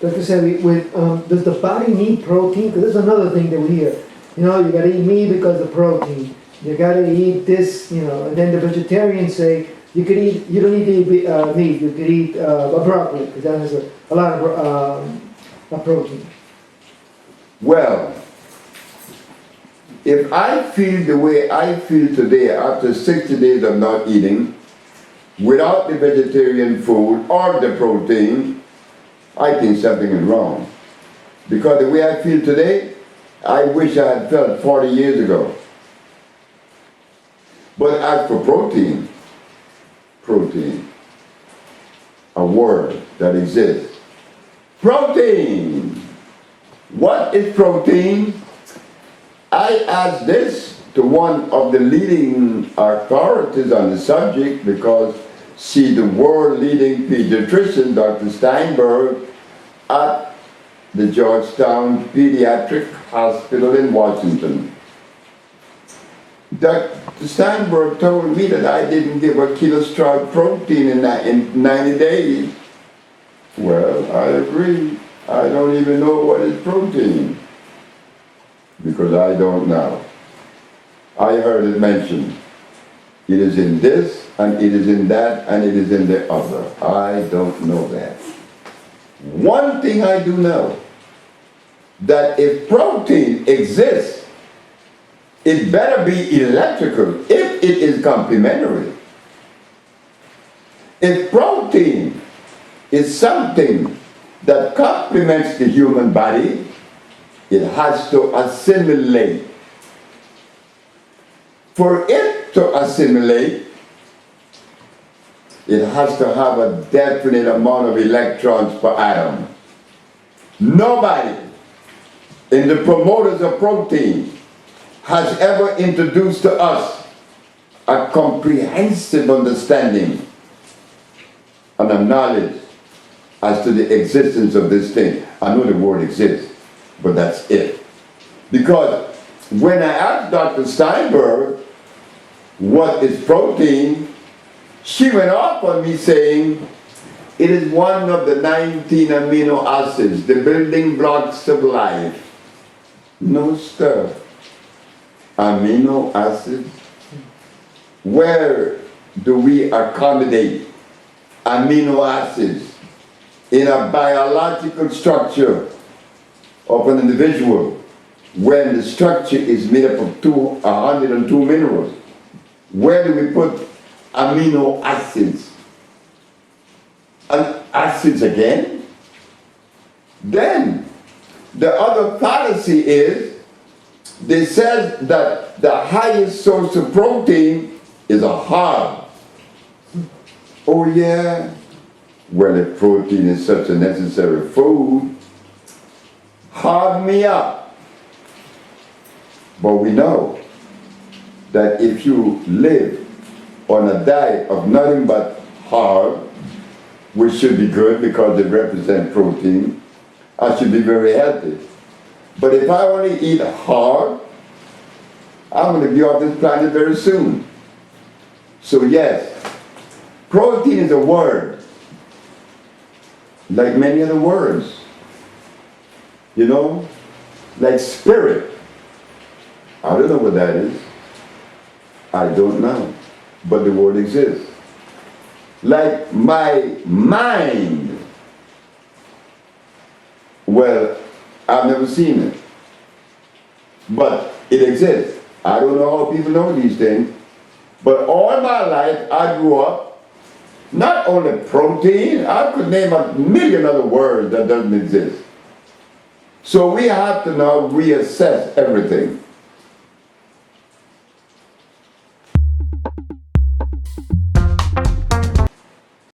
Dr. Sebi, does the body need protein? Because there's another thing that we hear. You know, you gotta eat meat because of protein. You gotta eat this, you know, and then the vegetarians say you don't need to eat meat, you could eat broccoli, because that has a lot of protein. Well, if I feel the way I feel today after 60 days of not eating, without the vegetarian food or the protein, I think something is wrong. Because the way I feel today, I wish I had felt 40 years ago. But as for protein, a word that exists. Protein! What is protein? I asked this to one of the leading authorities on the subject because she's the world leading pediatrician, Dr. Steinberg, at the Georgetown Pediatric Hospital in Washington. Dr. Steinberg told me that I didn't give a kilo of protein in 90 days. Well, I agree. I don't even know what is protein, because I don't know. I heard it mentioned. It is in this, and it is in that, and it is in the other. I don't know that. One thing I do know, that if protein exists, it better be electrical if it is complementary. If protein is something that complements the human body, it has to assimilate. For it to assimilate, it has to have a definite amount of electrons per atom. Nobody in the promoters of protein has ever introduced to us a comprehensive understanding and a knowledge as to the existence of this thing. I know the word exists, but that's it. Because when I asked Dr. Steinberg what is protein, she went off on me saying it is one of the 19 amino acids, the building blocks of life. No stuff. Amino acids? Where do we accommodate amino acids in a biological structure of an individual when the structure is made up of 102 minerals? Where do we put amino acids? And acids again? Then, the other fallacy is, they said that the highest source of protein is a hog. Oh yeah? Well, if protein is such a necessary food, hog me up. But we know that if you live on a diet of nothing but hog, which should be good because they represent protein, I should be very healthy. But if I only eat hog, I'm going to be off this planet very soon. So yes, protein is a word, like many other words. You know, like spirit. I don't know what that is. I don't know. But the word exists. Like my mind. Well, I've never seen it. But it exists. I don't know how people know these things. But all my life I grew up, not only protein, I could name 1,000,000 other words that doesn't exist. So we have to now reassess everything.